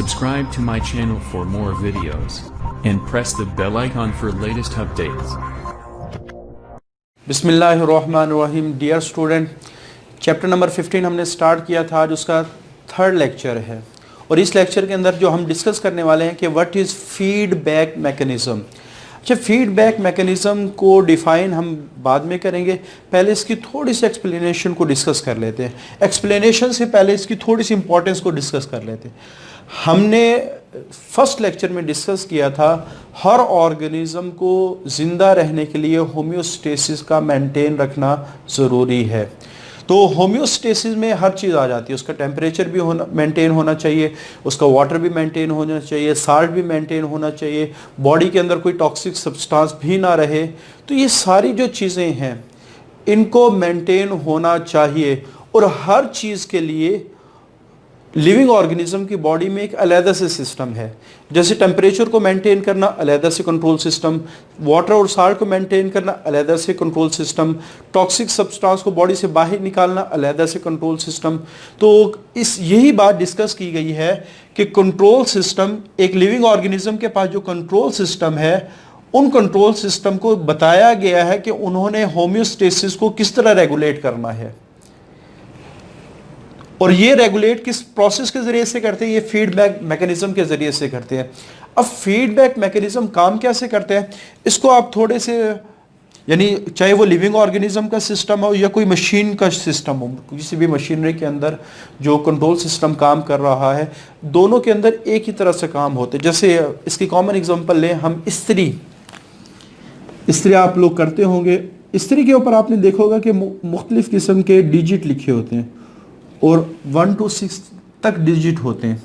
Subscribe to my channel for more videos and press the bell icon for latest updates. बिस्मिल्लाहिर्रहमानिर्रहीम। Dear student, chapter number 15 हमने start किया था, आज उसका third lecture है और इस लेक्चर के अंदर जो हम डिस्कस करने वाले हैं कि व्हाट इज़ फीडबैक मैकेनिज़्म। अच्छा, फीडबैक मैकेनिज़्म को डिफ़ाइन हम बाद में करेंगे, पहले इसकी थोड़ी सी एक्सप्लेनेशन को डिस्कस कर लेते हैं। एक्सप्लेनेशन से पहले इसकी थोड़ी सी इंपॉर्टेंस को डिस्कस कर लेते हैं। हमने फर्स्ट लेक्चर में डिस्कस किया था हर ऑर्गेनिज्म को ज़िंदा रहने के लिए होम्योस्टेसिस का मेंटेन रखना ज़रूरी है। तो होम्योस्टेसिस में हर चीज़ आ जाती है, उसका टेम्परेचर भी होना मेंटेन होना चाहिए, उसका वाटर भी मेंटेन होना चाहिए, साल्ट भी मेंटेन होना चाहिए, बॉडी के अंदर कोई टॉक्सिक सब्सटेंस भी ना रहे। तो ये सारी जो चीज़ें हैं इनको मेंटेन होना चाहिए और हर चीज़ के लिए लिविंग ऑर्गेनिज्म की बॉडी में एक अलग से सिस्टम है। जैसे टेम्परेचर को मेंटेन करना अलग से कंट्रोल सिस्टम, वाटर और साल्ट को मेंटेन करना अलग से कंट्रोल सिस्टम, टॉक्सिक सब्सटेंस को बॉडी से बाहर निकालना अलग से कंट्रोल सिस्टम। तो इस यही बात डिस्कस की गई है कि कंट्रोल सिस्टम, एक लिविंग ऑर्गेनिज्म के पास जो कंट्रोल सिस्टम है, उन कंट्रोल सिस्टम को बताया गया है कि उन्होंने होम्योस्टेसिस को किस तरह रेगुलेट करना है और ये रेगुलेट किस प्रोसेस के जरिए से करते हैं, ये फीडबैक मैकेनिज्म के जरिए से करते हैं। अब फीडबैक मैकेनिज्म काम कैसे करते हैं, इसको आप थोड़े से, यानी चाहे वो लिविंग ऑर्गेनिज्म का सिस्टम हो या कोई मशीन का सिस्टम हो, किसी भी मशीनरी के अंदर जो कंट्रोल सिस्टम काम कर रहा है, दोनों के अंदर एक ही तरह से काम होते हैं। जैसे इसकी कॉमन एग्जाम्पल लें हम, इस्त्री आप लोग करते होंगे। इस्त्री के ऊपर आपने देखा होगा कि मुख्तलिफ किस्म के डिजिट लिखे होते हैं और 1 to 6 तक डिजिट होते हैं।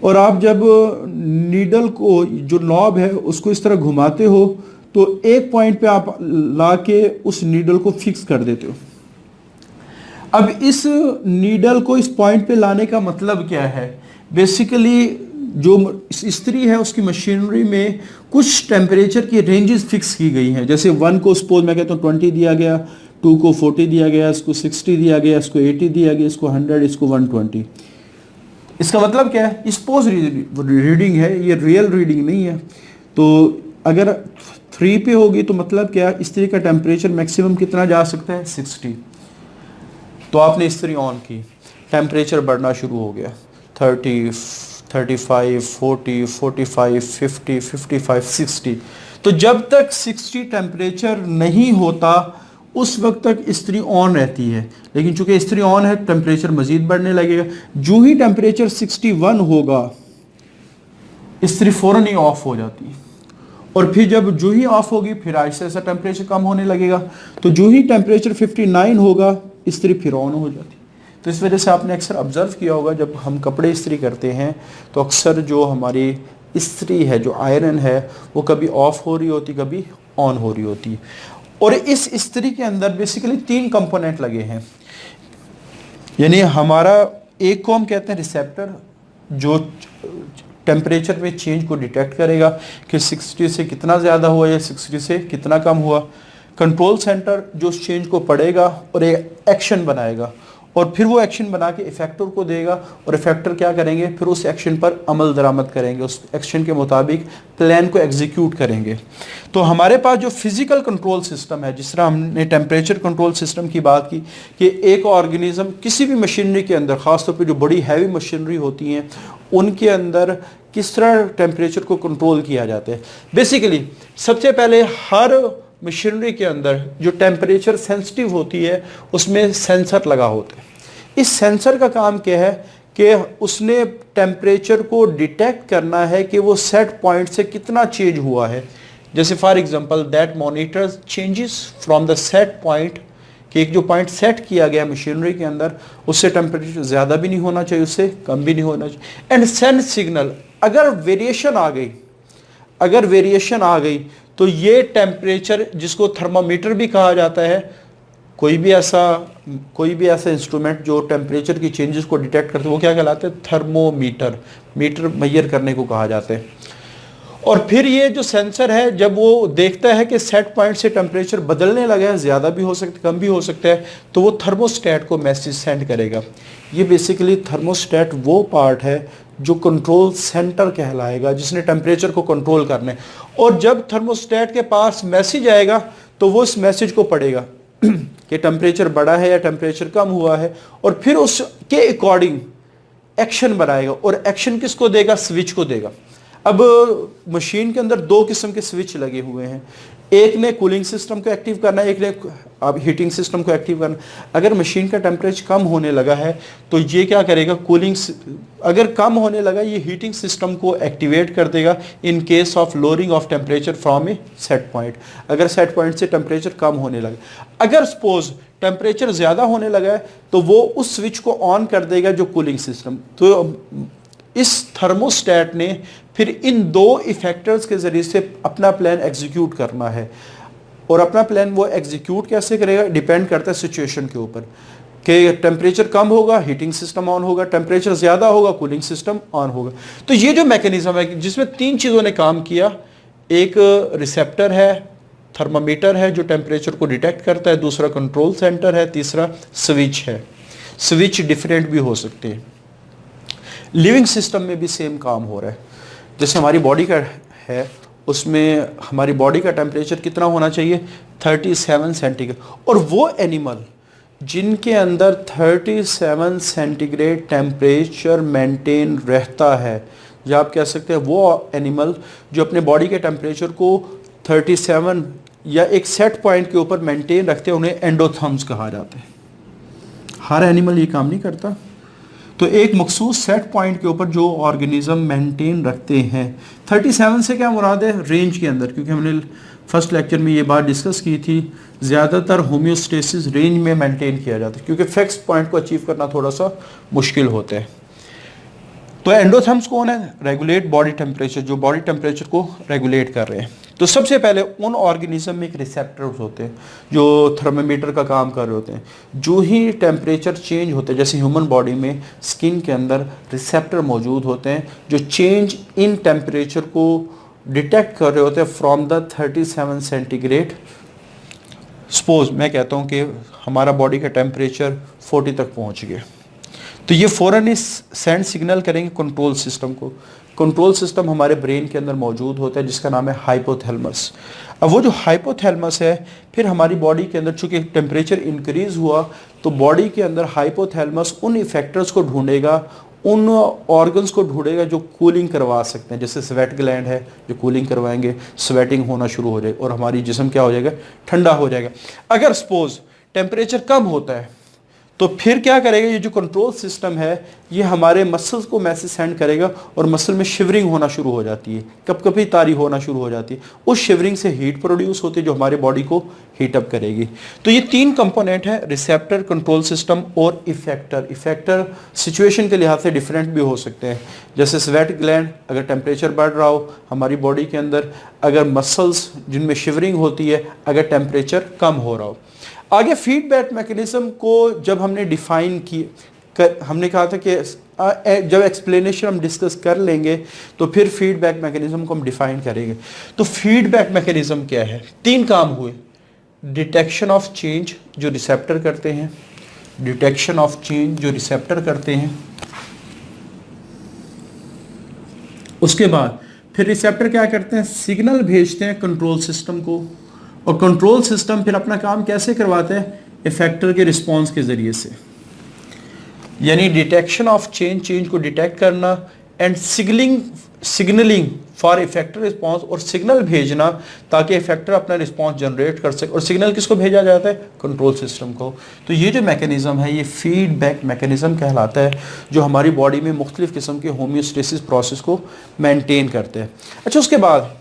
और आप जब नीडल को, जो नॉब है, उसको इस तरह घुमाते हो तो एक पॉइंट पे आप लाके उस नीडल को फिक्स कर देते हो। अब इस नीडल को इस पॉइंट पे लाने का मतलब क्या है? बेसिकली जो इस्त्री है उसकी मशीनरी में कुछ टेम्परेचर की रेंजेस फिक्स की गई हैं। जैसे 1 को सपोज मैं कहता हूँ 20 दिया गया, 2 को 40 दिया गया, इसको 60 दिया गया, इसको 80 दिया गया, इसको 100, इसको 120। इसका मतलब क्या है? स्पोज रीडिंग है, ये रियल रीडिंग नहीं है। तो अगर 3 पे होगी तो मतलब क्या, इस्त्री का टेम्परेचर मैक्सिमम कितना जा सकता है? 60। तो आपने इस्त्री ऑन की, टेम्परेचर बढ़ना शुरू हो गया, 30, 35, 40, 45, 50, 55, 60। तो जब तक 60 टेम्परेचर नहीं होता उस वक्त तक इस्त्री ऑन रहती है, लेकिन चूंकि इस्त्री ऑन है टेम्परेचर मजीद बढ़ने लगेगा। जो ही टेम्परेचर 61 होगा इस्त्री फ़ौरन ही ऑफ हो जाती है और फिर जो ही ऑफ होगी फिर ऐसा ऐसा टेम्परेचर कम होने लगेगा। तो जो ही टेम्परेचर 59 होगा इस्त्री फिर ऑन हो जाती है। तो इस वजह से आपने अक्सर ऑब्ज़र्व किया होगा जब हम कपड़े इस्त्री करते हैं तो अक्सर जो हमारी इस्त्री है, जो आयरन है, वो कभी ऑफ हो रही होती, कभी ऑन हो रही होती है। और इस इस्त्री के अंदर बेसिकली 3 कंपोनेंट लगे हैं। यानी हमारा एक को हम कहते हैं रिसेप्टर, जो टेम्परेचर में चेंज को डिटेक्ट करेगा कि 60 से कितना ज़्यादा हुआ या 60 से कितना कम हुआ। कंट्रोल सेंटर जो उस चेंज को पढ़ेगा और एक एक्शन बनाएगा और फिर वो एक्शन बना के इफेक्टर को देगा और इफेक्टर क्या करेंगे, फिर उस एक्शन पर अमल दरामद करेंगे, उस एक्शन के मुताबिक प्लान को एग्जीक्यूट करेंगे। तो हमारे पास जो फिजिकल कंट्रोल सिस्टम है, जिस तरह हमने टेम्परेचर कंट्रोल सिस्टम की बात की कि एक ऑर्गेनिज्म किसी भी मशीनरी के अंदर, ख़ासतौर पर जो बड़ी हैवी मशीनरी होती हैं उनके अंदर किस तरह टेम्परेचर को कंट्रोल किया जाता है। बेसिकली सबसे पहले हर मशीनरी के अंदर जो टेम्परेचर सेंसिटिव होती है उसमें सेंसर लगा होता है। इस सेंसर का काम क्या है कि उसने टेम्परेचर को डिटेक्ट करना है कि वो सेट पॉइंट से कितना चेंज हुआ है। जैसे for example that monitors changes from the set point, कि एक जो पॉइंट सेट किया गया मशीनरी के अंदर उससे टेम्परेचर ज़्यादा भी नहीं होना चाहिए, उससे कम भी नहीं होना चाहिए। एंड सेंड सिग्नल, अगर वेरिएशन आ गई तो ये टेम्परेचर, जिसको थर्मामीटर भी कहा जाता है, कोई भी ऐसा इंस्ट्रूमेंट जो टेम्परेचर की चेंजेस को डिटेक्ट करते हैं वो क्या कहलाते हैं? थर्मोमीटर। मीटर मेजर करने को कहा जाता है। और फिर ये जो सेंसर है जब वो देखता है कि सेट पॉइंट से टेम्परेचर बदलने लगा है, ज़्यादा भी हो सकता है कम भी हो सकता है, तो वो थर्मोस्टेट को मैसेज सेंड करेगा। ये बेसिकली थर्मोस्टेट वो पार्ट है जो कंट्रोल सेंटर कहलाएगा, जिसने टेम्परेचर को कंट्रोल करना है। और जब थर्मोस्टेट के पास मैसेज आएगा तो वो इस मैसेज को पढ़ेगा कि टेम्परेचर बढ़ा है या टेम्परेचर कम हुआ है, और फिर उसके अकॉर्डिंग एक्शन बनाएगा। और एक्शन किसको देगा? स्विच को देगा। अब मशीन के अंदर दो किस्म के स्विच लगे हुए हैं, एक ने कूलिंग सिस्टम को एक्टिव करना है, एक ने अब हीटिंग सिस्टम को एक्टिव करना। अगर मशीन का टेम्परेचर कम होने लगा है तो ये क्या करेगा? अगर कम होने लगा ये हीटिंग सिस्टम को एक्टिवेट कर देगा in case of lowering of temperature from A set point. अगर सेट पॉइंट से टेम्परेचर कम होने लगा, अगर सपोज टेम्परेचर ज़्यादा होने लगा है तो वो उस स्विच को ऑन कर देगा जो कूलिंग सिस्टम। तो इस थर्मोस्टेट ने फिर इन दो इफेक्टर्स के ज़रिए से अपना प्लान एग्जीक्यूट करना है। और अपना प्लान वो एग्जीक्यूट कैसे करेगा? डिपेंड करता है सिचुएशन के ऊपर कि टेम्परेचर कम होगा हीटिंग सिस्टम ऑन होगा, टेम्परेचर ज़्यादा होगा कूलिंग सिस्टम ऑन होगा। तो ये जो मैकेनिज्म है जिसमें तीन चीज़ों ने काम किया, एक रिसेप्टर है, थर्मामीटर है जो टेम्परेचर को डिटेक्ट करता है, दूसरा कंट्रोल सेंटर है, तीसरा स्विच है। स्विच डिफरेंट भी हो सकते हैं। लिविंग सिस्टम में भी सेम काम हो रहा है। जैसे हमारी बॉडी का है, उसमें हमारी बॉडी का टेम्परेचर कितना होना चाहिए? 37 सेंटीग्रेड। और वो एनिमल जिनके अंदर 37 सेंटीग्रेड टेम्परेचर मेंटेन रहता है, या आप कह सकते हैं वो एनिमल जो अपने बॉडी के टेम्परेचर को 37 या एक सेट पॉइंट के ऊपर मेंटेन रखते हैं, उन्हें एंडोथर्म्स कहा जाता है। हर एनिमल ये काम नहीं करता। तो एक मखसूस सेट पॉइंट के ऊपर जो ऑर्गेनिज्म मेंटेन रखते हैं, 37 से क्या मुराद है? रेंज के अंदर, क्योंकि हमने फर्स्ट लेक्चर में ये बात डिस्कस की थी, ज़्यादातर होम्योस्टेसिस रेंज में मेंटेन किया जाता है क्योंकि फिक्स पॉइंट को अचीव करना थोड़ा सा मुश्किल होता है। तो एंडोथर्म्स कौन है? रेगुलेट बॉडी टेम्परेचर, जो बॉडी टेम्परेचर को रेगुलेट कर रहे हैं। तो सबसे पहले उन ऑर्गेनिज्म में एक रिसेप्टर्स होते हैं जो थर्मामीटर का काम कर रहे होते हैं। जो ही टेम्परेचर चेंज होता है, जैसे ह्यूमन बॉडी में स्किन के अंदर रिसेप्टर मौजूद होते हैं जो चेंज इन टेम्परेचर को डिटेक्ट कर रहे होते हैं फ्रॉम द 37 सेंटीग्रेड। सपोज मैं कहता हूँ कि हमारा बॉडी का टेम्परेचर 40 तक पहुँच गया, तो ये फ़ौरन इस सेंड सिग्नल करेंगे कंट्रोल सिस्टम को। कंट्रोल सिस्टम हमारे ब्रेन के अंदर मौजूद होता है जिसका नाम है हाइपोथैलेमस। अब वो जो हाइपोथैलेमस है, फिर हमारी बॉडी के अंदर चूंकि टेम्परेचर इंक्रीज हुआ तो बॉडी के अंदर हाइपोथैलेमस उन इफेक्टर्स को ढूंढेगा, उन ऑर्गन्स को ढूंढेगा जो कूलिंग करवा सकते हैं। जैसे स्वेट ग्लैंड है जो कूलिंग करवाएंगे, स्वेटिंग होना शुरू हो जाएगी और हमारी जिस्म क्या हो जाएगा? ठंडा हो जाएगा। अगर सपोज टेम्परेचर कम होता है तो फिर क्या करेगा? ये जो कंट्रोल सिस्टम है ये हमारे मसल्स को मैसेज सेंड करेगा और मसल में शिवरिंग होना शुरू हो जाती है, कभी तारी होना शुरू हो जाती है। उस शिवरिंग से हीट प्रोड्यूस होती है जो हमारे बॉडी को हीट अप करेगी। तो ये तीन कंपोनेंट है, रिसेप्टर, कंट्रोल सिस्टम और इफेक्टर। इफेक्टर सिचुएशन के लिहाज से डिफरेंट भी हो सकते हैं। जैसे स्वेट ग्लैंड, अगर टेम्परेचर बढ़ रहा हो हमारी बॉडी के अंदर, अगर मसल्स जिनमें शिवरिंग होती है अगर टेम्परेचर कम हो रहा हो। आगे फीडबैक मैकेनिज्म को जब हमने डिफाइन की, हमने कहा था कि जब एक्सप्लेनेशन हम डिस्कस कर लेंगे तो फिर फीडबैक मैकेनिज्म को हम डिफाइन करेंगे। तो फीडबैक मैकेनिज्म क्या है? तीन काम हुए। डिटेक्शन ऑफ चेंज जो रिसेप्टर करते हैं, डिटेक्शन ऑफ चेंज जो रिसेप्टर करते हैं, उसके बाद फिर रिसेप्टर क्या करते हैं? सिग्नल भेजते हैं कंट्रोल सिस्टम को, और कंट्रोल सिस्टम फिर अपना काम कैसे करवाते हैं? इफेक्टर के रिस्पॉन्स के जरिए से। यानी डिटेक्शन ऑफ चेंज, चेंज को डिटेक्ट करना, and signalling for effector response, और सिग्नल भेजना ताकि इफेक्टर अपना रिस्पॉन्स जनरेट कर सके। और सिग्नल किसको भेजा जाता है? कंट्रोल सिस्टम को। तो ये जो मैकेनिज्म है ये फीडबैक मैकेनिज्म कहलाता है जो हमारी बॉडी में मुख्तलिफ किस्म के होम्योस्टेसिस प्रोसेस को मेंटेन करते हैं। अच्छा, उसके बाद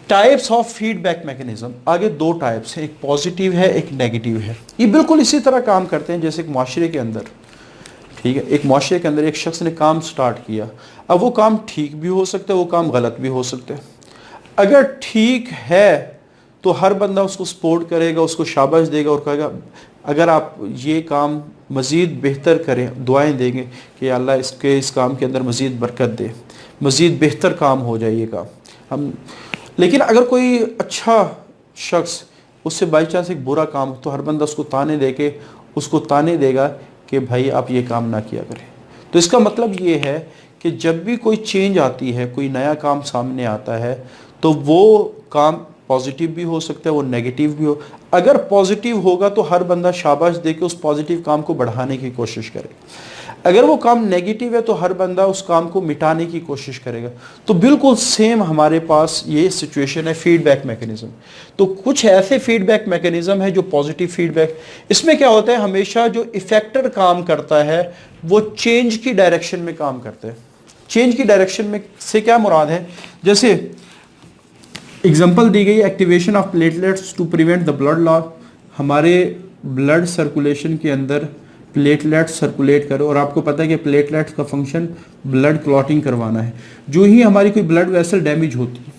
टाइप्स ऑफ फीडबैक मैकेनिज्म। आगे दो टाइप्स हैं, एक पॉजिटिव है एक नेगेटिव है। ये बिल्कुल इसी तरह काम करते हैं जैसे एक माशरे के अंदर, ठीक है, एक माशरे के अंदर एक शख्स ने काम स्टार्ट किया। अब वो काम ठीक भी हो सकता है, वो काम गलत भी हो सकता है। अगर ठीक है तो हर बंदा उसको सपोर्ट करेगा, उसको शाबाश देगा और कहेगा अगर आप ये काम मज़ीद बेहतर करें, दुआएं देंगे कि अल्लाह इस काम के अंदर मज़ीद बरकत दे। मज़ीद बेहतर काम हो जाए ये काम हम। लेकिन अगर कोई अच्छा शख्स उससे बाई चांस एक बुरा काम, तो हर बंदा उसको ताने दे के उसको ताने देगा कि भाई आप ये काम ना किया करें। तो इसका मतलब ये है कि जब भी कोई चेंज आती है, कोई नया काम सामने आता है, तो वो काम पॉजिटिव भी हो सकता है, वो नेगेटिव भी हो। अगर पॉजिटिव होगा तो हर बंदा शाबाश दे के उस पॉजिटिव काम को बढ़ाने की कोशिश करे। अगर वो काम नेगेटिव है तो हर बंदा उस काम को मिटाने की कोशिश करेगा। तो बिल्कुल सेम हमारे पास ये सिचुएशन है फीडबैक मैकेनिज्म। तो कुछ ऐसे फीडबैक मैकेनिज्म है जो पॉजिटिव फीडबैक, इसमें क्या होता है, हमेशा जो इफेक्टर काम करता है वो चेंज की डायरेक्शन में काम करता है। चेंज की डायरेक्शन में से क्या मुराद है, जैसे एग्जांपल दी गई activation of platelets to prevent the blood loss. हमारे ब्लड सर्कुलेशन के अंदर प्लेटलेट्स सर्कुलेट करो, और आपको पता है कि प्लेटलेट्स का फंक्शन ब्लड क्लॉटिंग करवाना है। जो ही हमारी कोई ब्लड वेसल डैमेज होती है,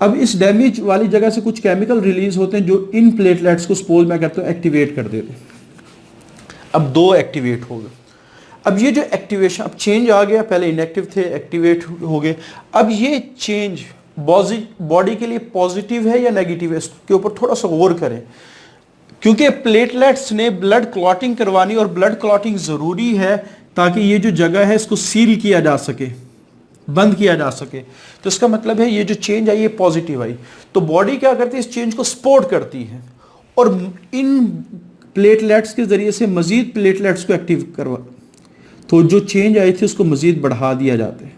अब इस डैमेज वाली जगह से कुछ केमिकल रिलीज होते हैं जो इन प्लेटलेट्स को, सपोज मैं कहता हूँ, एक्टिवेट कर देते हैं। अब 2 एक्टिवेट हो गए। अब ये जो एक्टिवेशन, अब चेंज आ गया, पहले इनएक्टिव थे, एक्टिवेट हो गए। अब ये चेंज बॉडी के लिए पॉजिटिव है या नेगेटिव है, इसके ऊपर थोड़ा सा गौर करें, क्योंकि प्लेटलेट्स ने ब्लड क्लॉटिंग करवानी, और ब्लड क्लॉटिंग ज़रूरी है ताकि ये जो जगह है इसको सील किया जा सके, बंद किया जा सके। तो इसका मतलब है ये जो चेंज आई ये पॉजिटिव आई, तो बॉडी क्या करती है, इस चेंज को सपोर्ट करती है और इन प्लेटलेट्स के ज़रिए से मज़ीद प्लेटलेट्स को एक्टिव करवा, तो जो चेंज आई थी उसको मज़ीद बढ़ा दिया जाता है।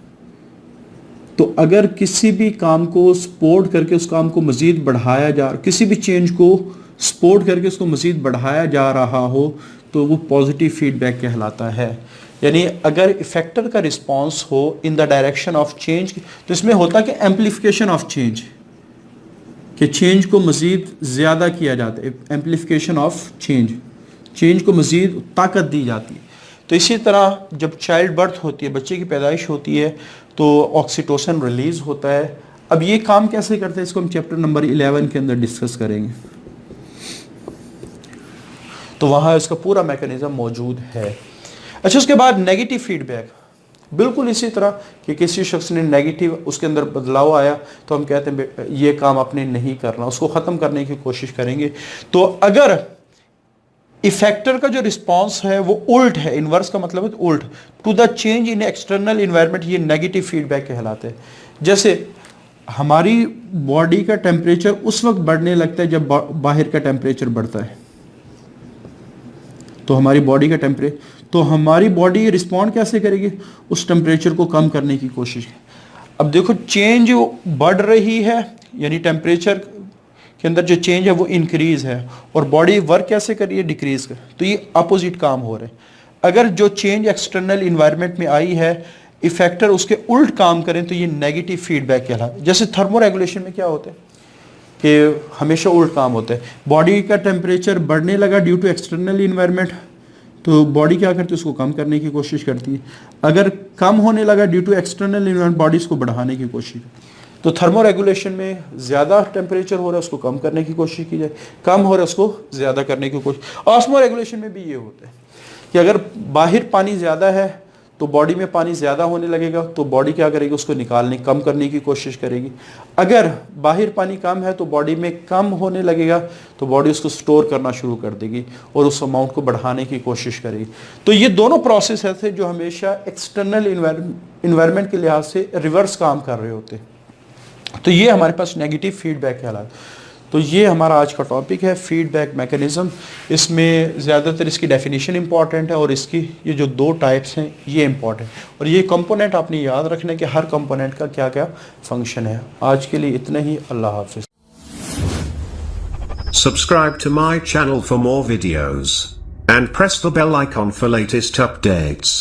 तो अगर किसी भी काम को सपोर्ट करके उस काम को मज़ीद बढ़ाया जा, किसी भी चेंज को सपोर्ट करके उसको मज़ीद बढ़ाया जा रहा हो, तो वो पॉजिटिव फीडबैक कहलाता है। यानी अगर इफेक्टर का रिस्पांस हो in the direction of change, तो इसमें होता कि एम्प्लीफिकेशन ऑफ चेंज, कि चेंज को मज़ीद ज़्यादा किया जाता है, एम्प्लीफिकेशन ऑफ चेंज, चेंज को मज़ीद ताकत दी जाती है। तो इसी तरह जब चाइल्ड बर्थ होती है, बच्चे की पैदाइश होती है, तो ऑक्सीटोसिन रिलीज़ होता है। अब ये काम कैसे करते हैं, इसको हम चैप्टर नंबर 11 के अंदर डिस्कस करेंगे, तो वहाँ इसका पूरा मैकेनिज्म मौजूद है। अच्छा, उसके बाद नेगेटिव फीडबैक, बिल्कुल इसी तरह कि किसी शख्स ने नेगेटिव, उसके अंदर बदलाव आया, तो हम कहते हैं ये काम आपने नहीं करना, उसको ख़त्म करने की कोशिश करेंगे। तो अगर इफेक्टर का जो रिस्पांस है वो उल्ट है, इनवर्स का मतलब है उल्ट, to the change in external environment, ये नेगेटिव फीडबैक कहलाते हैं। जैसे हमारी बॉडी का टेम्परेचर उस वक्त बढ़ने लगता है जब बाहर का टेम्परेचर बढ़ता है, तो हमारी बॉडी का टेम्परेचर, तो हमारी बॉडी रिस्पॉन्ड कैसे करेगी, उस टेम्परेचर को कम करने की कोशिश। अब देखो चेंज बढ़ रही है, यानी टेम्परेचर के अंदर जो चेंज है वो इंक्रीज है, और बॉडी वर्क कैसे कर रही है, डिक्रीज कर, तो ये अपोजिट काम हो रहा है। अगर जो चेंज एक्सटर्नल इन्वायरमेंट में आई है, इफेक्टर उसके उल्ट काम करें, तो ये नेगेटिव फीडबैक कहलाता है। जैसे थर्मो रेगुलेशन में क्या होता है कि हमेशा उल्ट काम होता है, बॉडी का टेम्परेचर बढ़ने लगा ड्यू टू एक्सटर्नल इन्वायरमेंट, तो बॉडी क्या करती है, उसको कम करने की कोशिश करती है। अगर कम होने लगा due to external environment, body इसको बढ़ाने की कोशिश। तो थर्मो रेगुलेशन में ज़्यादा टेम्परेचर हो रहा है, उसको कम करने की कोशिश की जाए, कम हो रहा है उसको ज़्यादा करने की कोशिश। ऑस्मो रेगुलेशन में भी ये होता है कि अगर बाहर पानी ज़्यादा है तो बॉडी में पानी ज़्यादा होने लगेगा, तो बॉडी क्या करेगी, उसको निकालने, कम करने की कोशिश करेगी। अगर बाहर पानी कम है तो बॉडी में कम होने लगेगा, तो बॉडी उसको स्टोर करना शुरू कर देगी और उस अमाउंट को बढ़ाने की कोशिश करेगी। तो ये दोनों प्रोसेस ऐसे जो हमेशा एक्सटर्नल इन्वायरमेंट के लिहाज से रिवर्स काम कर रहे होते हैं। तो ये हमारे पास नेगेटिव फीडबैक कहलाता है। तो ये हमारा आज का टॉपिक है, फीडबैक मैकेनिज्म। इसमें ज़्यादातर इसकी डेफिनेशन इंपॉर्टेंट है, और इसकी ये जो 2 टाइप्स हैं ये इंपॉर्टेंट, और ये कंपोनेंट आपने याद रखना है कि हर कंपोनेंट का क्या क्या फंक्शन है। आज के लिए इतना ही, अल्लाह हाफिज़। Subscribe to my channel for more videos and press the bell icon for latest updates.